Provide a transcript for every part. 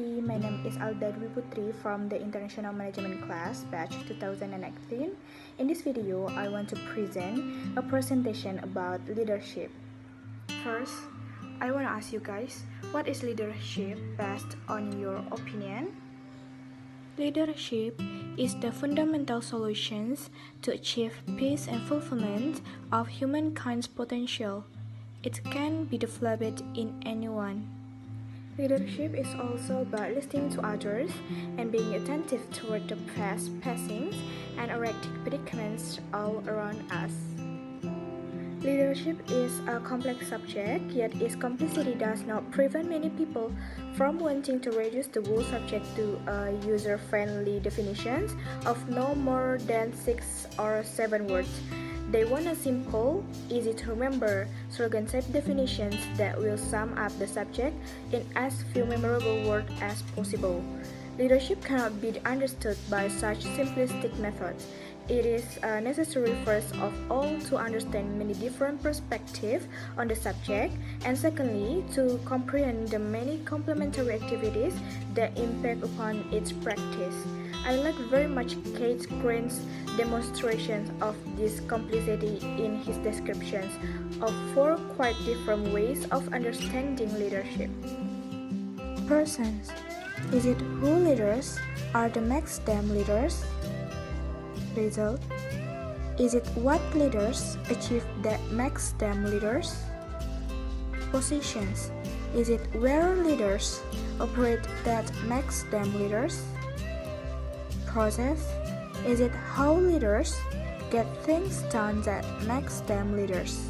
everybody, my name is Aldha Dwiputri from the International Management class, batch 2019. In this video, I want to present a presentation about leadership. First, I want to ask you guys, what is leadership based on your opinion? Leadership is the fundamental solutions to achieve peace and fulfillment of humankind's potential. It can be developed in anyone. Leadership is also about listening to others and being attentive toward the past passings and erratic predicaments all around us. Leadership is a complex subject, yet its complexity does not prevent many people from wanting to reduce the whole subject to user-friendly definitions of no more than 6 or 7 words. They want a simple, easy to remember, slogan-type definitions that will sum up the subject in as few memorable words as possible. Leadership cannot be understood by such simplistic methods. It is necessary first of all to understand many different perspectives on the subject, and secondly to comprehend the many complementary activities that impact upon its practice. I like very much Kate Green's demonstrations of this complexity in his descriptions of 4 quite different ways of understanding leadership. Persons. Is it who leaders are the makes them leaders? Result. Is it what leaders achieve that makes them leaders? Positions. Is it where leaders operate that makes them leaders? Process. Is it how leaders get things done that makes them leaders?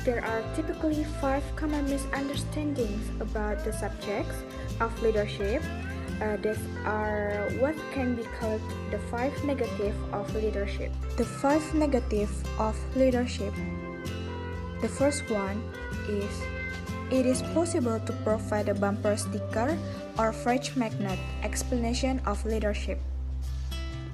There are typically 5 common misunderstandings about the subjects of leadership. These are what can be called the 5 negatives of leadership. The 5 negatives of leadership. The first one is, it is possible to provide a bumper sticker or fridge magnet explanation of leadership.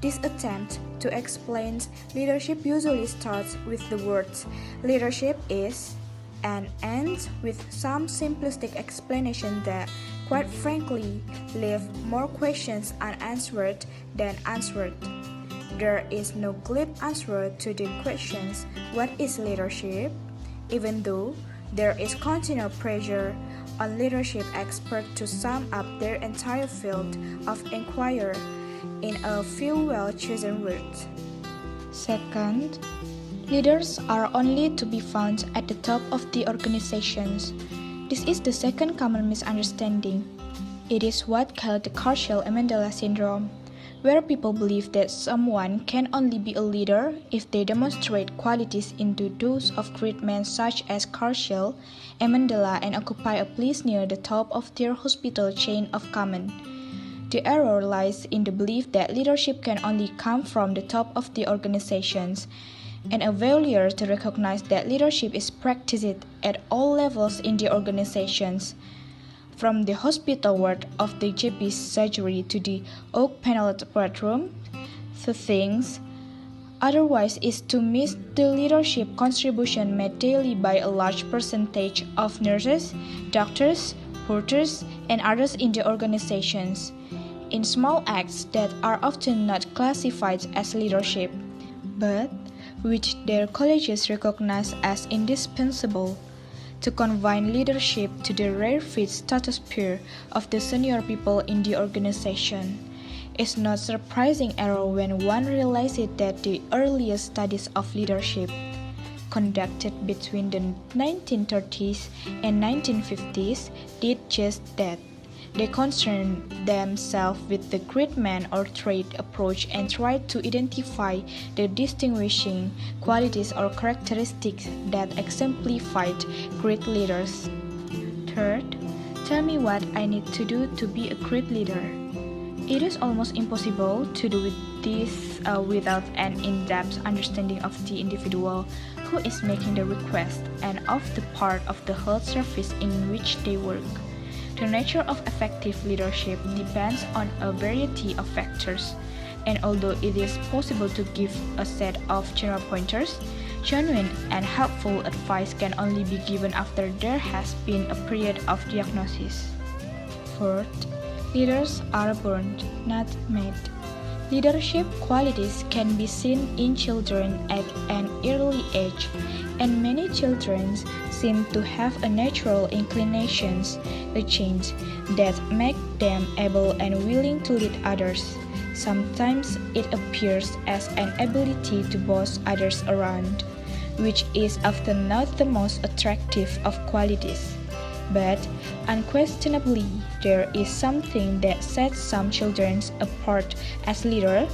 This attempt to explain leadership usually starts with the words leadership is and ends with some simplistic explanation that, quite frankly, leave more questions unanswered than answered. There is no glib answer to the questions, what is leadership? Even though there is continual pressure on leadership experts to sum up their entire field of inquiry in a few well-chosen words. Second, leaders are only to be found at the top of the organizations. This is the second common misunderstanding. It is what called the Carshall-Amandela syndrome, where people believe that someone can only be a leader if they demonstrate qualities into those of great men such as Carshall, Amandela, and occupy a place near the top of their hospital chain of command. The error lies in the belief that leadership can only come from the top of the organizations, and a failure to recognize that leadership is practiced at all levels in the organizations, from the hospital ward of the GP's surgery to the oak-paneled bedroom. The things otherwise is to miss the leadership contribution made daily by a large percentage of nurses, doctors, porters, and others in the organizations, in small acts that are often not classified as leadership, but which their colleges recognize as indispensable. To confine leadership to the rarefied stratosphere of the senior people in the organization is not surprising error when one realizes that the earliest studies of leadership, conducted between the 1930s and 1950s, did just that. They concerned themselves with the great man or trait approach and tried to identify the distinguishing qualities or characteristics that exemplified great leaders. Third, tell me what I need to do to be a great leader. It is almost impossible to do this without an in-depth understanding of the individual who is making the request and of the part of the health service in which they work. The nature of effective leadership depends on a variety of factors, and although it is possible to give a set of general pointers, genuine and helpful advice can only be given after there has been a period of diagnosis. Fourth, Leaders are born, not made. Leadership qualities can be seen in children at an early age, and many children seem to have a natural inclinations to change that make them able and willing to lead others. Sometimes it appears as an ability to boss others around, which is often not the most attractive of qualities. But unquestionably, there is something that sets some children apart as leaders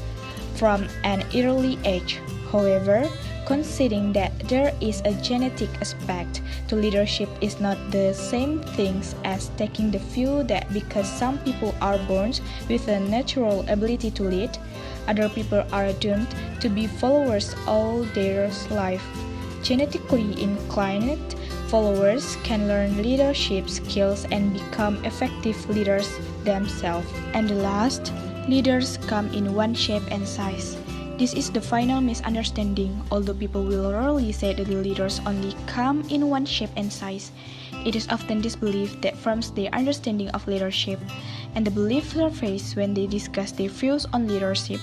from an early age. However, considering that there is a genetic aspect to leadership is not the same thing as taking the view that because some people are born with a natural ability to lead, other people are doomed to be followers all their life. Genetically inclined followers can learn leadership skills and become effective leaders themselves. And the last, leaders come in one shape and size. This is the final misunderstanding. Although people will rarely say that the leaders only come in one shape and size, it is often this belief that forms their understanding of leadership, and the belief surfaces when they discuss their views on leadership.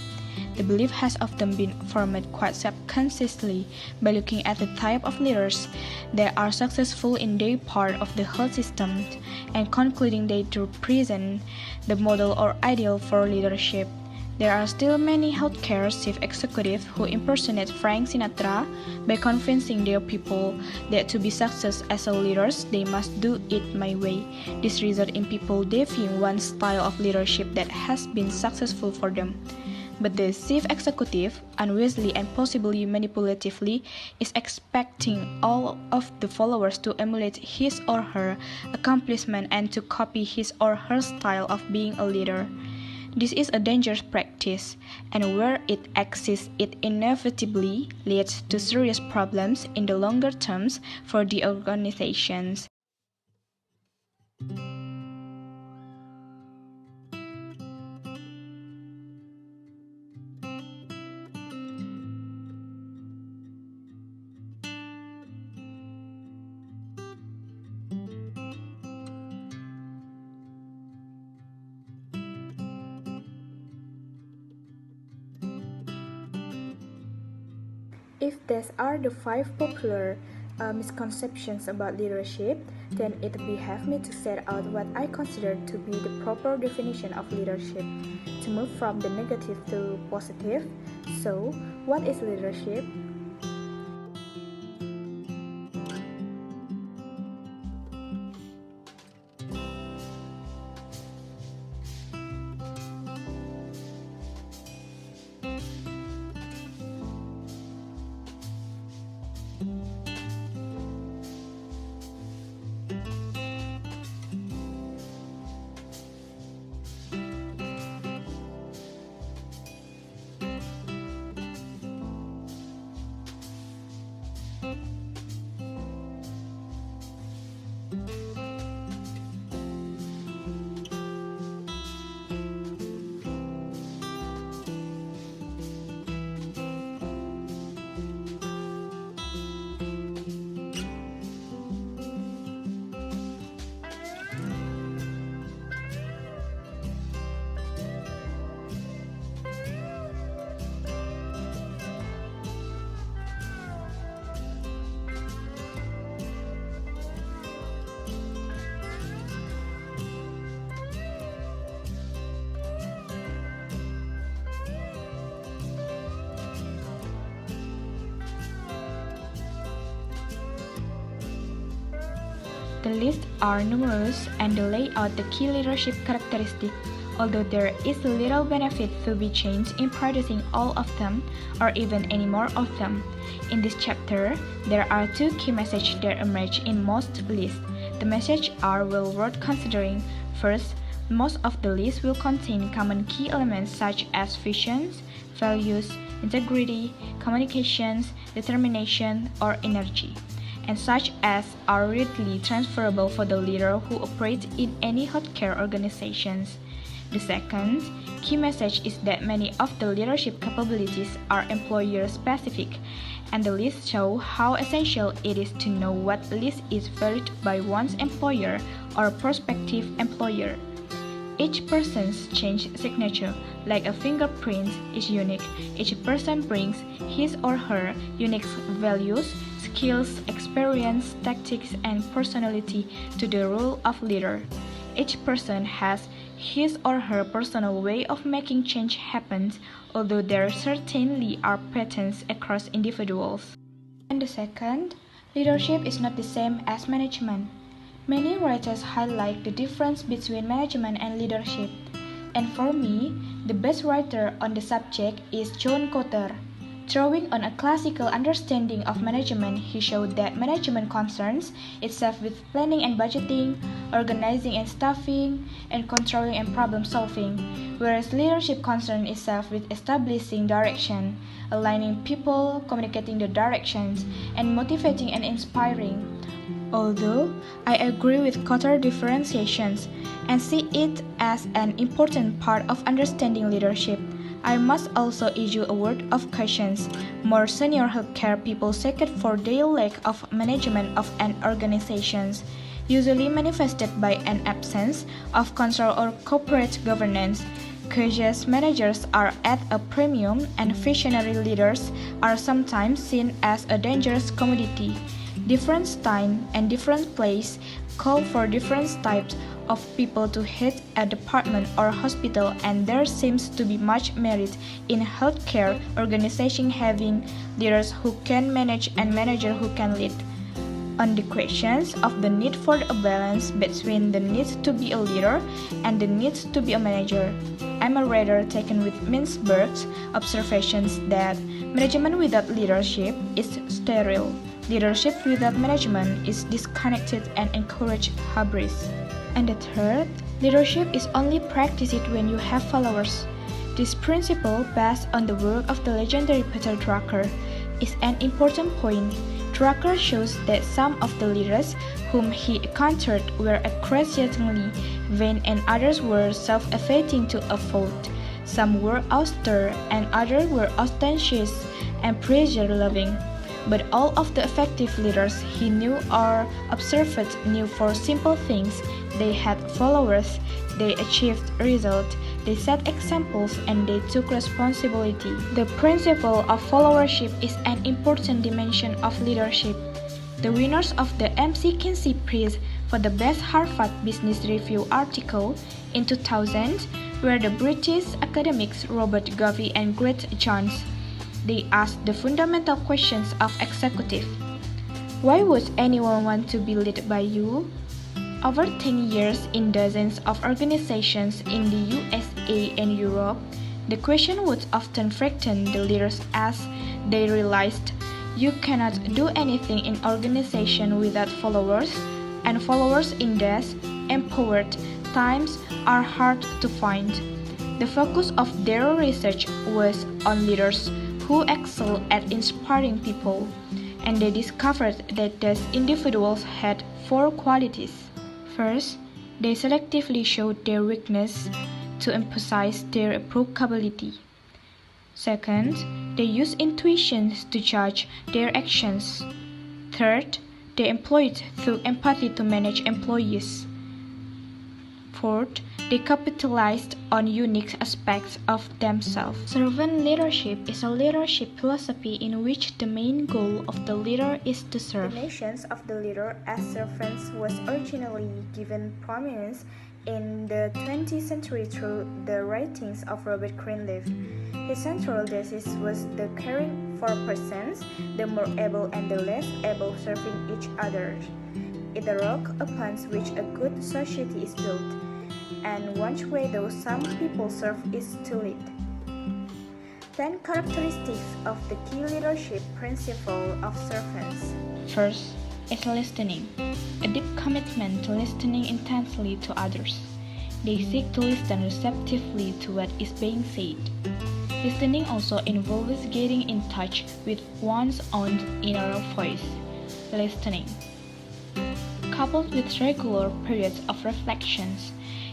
The belief has often been formed quite subconsciously by looking at the type of leaders that are successful in their part of the whole system and concluding they represent the model or ideal for leadership. There are still many healthcare chief executives who impersonate Frank Sinatra by convincing their people that to be successful as a leaders, they must do it my way. This results in people devying one style of leadership that has been successful for them. But the chief executive, unwisely and possibly manipulatively, is expecting all of the followers to emulate his or her accomplishment and to copy his or her style of being a leader. This is a dangerous practice, and where it exists, it inevitably leads to serious problems in the longer terms for the organizations. If these are the 5 popular misconceptions about leadership, then it behave me to set out what I consider to be the proper definition of leadership, to move from the negative to positive. So, what is leadership? The lists are numerous and they lay out the key leadership characteristics, although there is little benefit to be changed in producing all of them or even any more of them. In this chapter, there are 2 key messages that emerge in most lists. The messages are well worth considering. First, most of the lists will contain common key elements such as visions, values, integrity, communications, determination, or energy, and such as are readily transferable for the leader who operates in any healthcare organizations. The second key message is that many of the leadership capabilities are employer-specific, and the list shows how essential it is to know what list is valued by one's employer or prospective employer. Each person's change signature, like a fingerprint, is unique. Each person brings his or her unique values, skills, experience, tactics, and personality to the role of leader. Each person has his or her personal way of making change happen, although there certainly are patterns across individuals. And the second, leadership is not the same as management. Many writers highlight the difference between management and leadership, and for me, the best writer on the subject is John Kotter. Drawing on a classical understanding of management, he showed that management concerns itself with planning and budgeting, organizing and staffing, and controlling and problem solving, whereas leadership concerns itself with establishing direction, aligning people, communicating the directions, and motivating and inspiring. Although I agree with Kotter's differentiations and see it as an important part of understanding leadership, I must also issue a word of caution. More senior healthcare people seek for their lack of management of an organization, usually manifested by an absence of control or corporate governance. Cautious managers are at a premium, and visionary leaders are sometimes seen as a dangerous commodity. Different time and different place call for different types of people to head a department or hospital, and there seems to be much merit in healthcare organizations having leaders who can manage and managers who can lead. On the questions of the need for a balance between the need to be a leader and the need to be a manager, I'm rather taken with Mintzberg's observations that management without leadership is sterile. Leadership without management is disconnected and encourages hubris. And the third, leadership is only practiced when you have followers. This principle, based on the work of the legendary Peter Drucker, is an important point. Drucker shows that some of the leaders whom he encountered were excruciatingly vain and others were self-effacing to a fault. Some were austere and others were ostentatious and pleasure-loving. But all of the effective leaders he knew or observed knew for simple things. They had followers, they achieved results, they set examples, and they took responsibility. The principle of followership is an important dimension of leadership. The winners of the MC Kinsey Prize for the Best Harvard Business Review article in 2000 were the British academics Robert Govey and Greg Jones. They asked the fundamental questions of executive. Why would anyone want to be led by you? Over 10 years in dozens of organizations in the USA and Europe, the question would often frighten the leaders as they realized you cannot do anything in organization without followers, and followers in these empowered times are hard to find. The focus of their research was on leaders who excel at inspiring people, and they discovered that these individuals had 4 qualities. First, they selectively showed their weakness to emphasize their applicability. Second, they used intuition to judge their actions. Third, they employed through empathy to manage employees. Fourth, they capitalized on unique aspects of themselves. Servant leadership is a leadership philosophy in which the main goal of the leader is to serve. The notion of the leader as servants was originally given prominence in the 20th century through the writings of Robert Greenleaf. His central thesis was the caring for persons, the more able and the less able serving each other. It is the rock upon which a good society is built, and one way though some people serve is to lead. 10 characteristics of the key leadership principle of servants. First is listening, a deep commitment to listening intensely to others. They seek to listen receptively to what is being said. Listening also involves getting in touch with one's own inner voice. Listening, coupled with regular periods of reflections,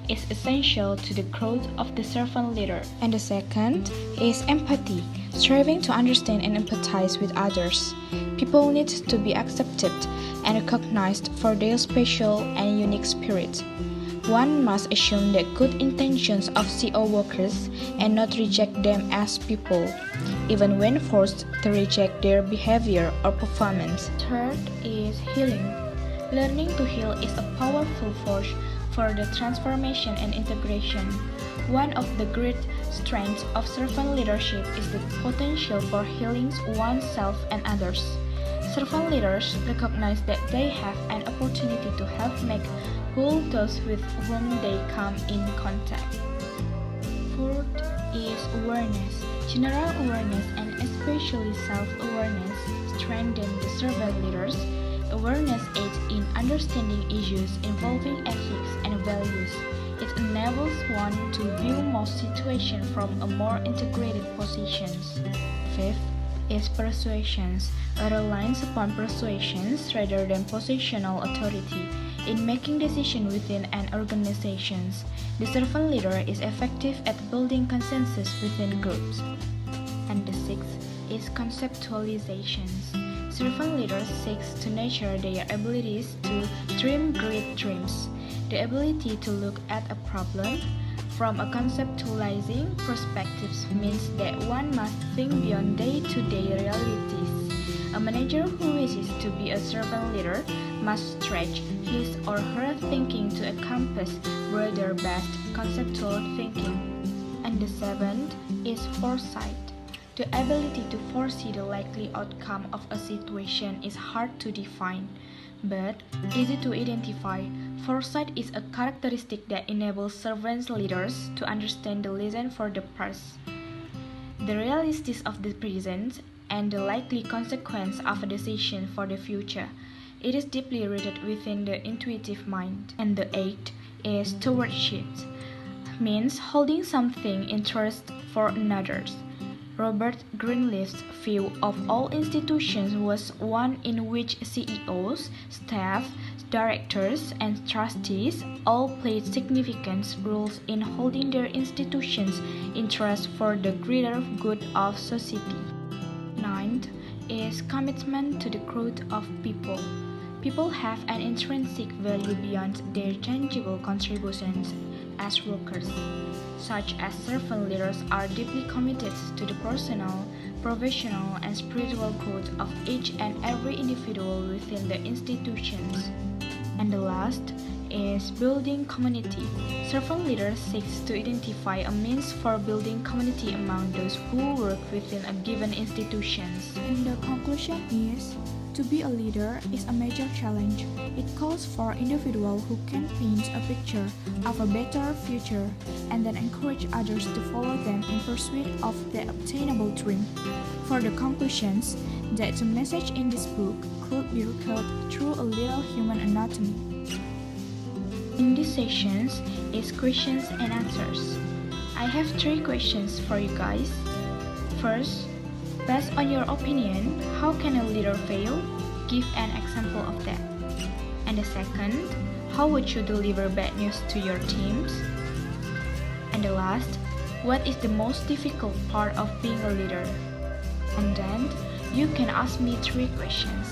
is essential to the growth of the servant leader. And the second is empathy, striving to understand and empathize with others. People need to be accepted and recognized for their special and unique spirit. One must assume the good intentions of CO workers and not reject them as people, even when forced to reject their behavior or performance. Third is healing. Learning to heal is a powerful force for the transformation and integration. One of the great strengths of servant leadership is the potential for healing oneself and others. Servant leaders recognize that they have an opportunity to help make whole those with whom they come in contact. Fourth is awareness. General awareness and especially self-awareness strengthen the servant leaders. Awareness aids in understanding issues involving ethics and values. It enables one to view most situations from a more integrated position. Fifth is persuasions. It relies upon persuasions rather than positional authority in making decisions within an organization. The servant leader is effective at building consensus within groups. And the sixth is conceptualizations. Servant leaders seek to nurture their abilities to dream great dreams. The ability to look at a problem from a conceptualizing perspective means that one must think beyond day-to-day realities. A manager who wishes to be a servant leader must stretch his or her thinking to encompass broader-based conceptual thinking. And the seventh is foresight. The ability to foresee the likely outcome of a situation is hard to define, but easy to identify. Foresight is a characteristic that enables servant leaders to understand the reason for the past, the realities of the present, and the likely consequence of a decision for the future. It is deeply rooted within the intuitive mind. And the eighth is stewardship, means holding something in trust for another. Robert Greenleaf's view of all institutions was one in which CEOs, staff, directors, and trustees all played significant roles in holding their institutions in trust for the greater good of society. Ninth is commitment to the growth of people. People have an intrinsic value beyond their tangible contributions as workers. Such as servant leaders are deeply committed to the personal, professional, and spiritual growth of each and every individual within the institutions. And the last is building community. Servant leaders seek to identify a means for building community among those who work within a given institution. And the conclusion is, to be a leader is a major challenge. It calls for individuals who can paint a picture of a better future and then encourage others to follow them in pursuit of the obtainable dream. For the conclusions, that the message in this book could be recalled through a little human anatomy. In these sessions is questions and answers. I have 3 questions for you guys. First, based on your opinion, how can a leader fail? Give an example of that. And the second, how would you deliver bad news to your teams? And the last, what is the most difficult part of being a leader? And then, you can ask me 3 questions.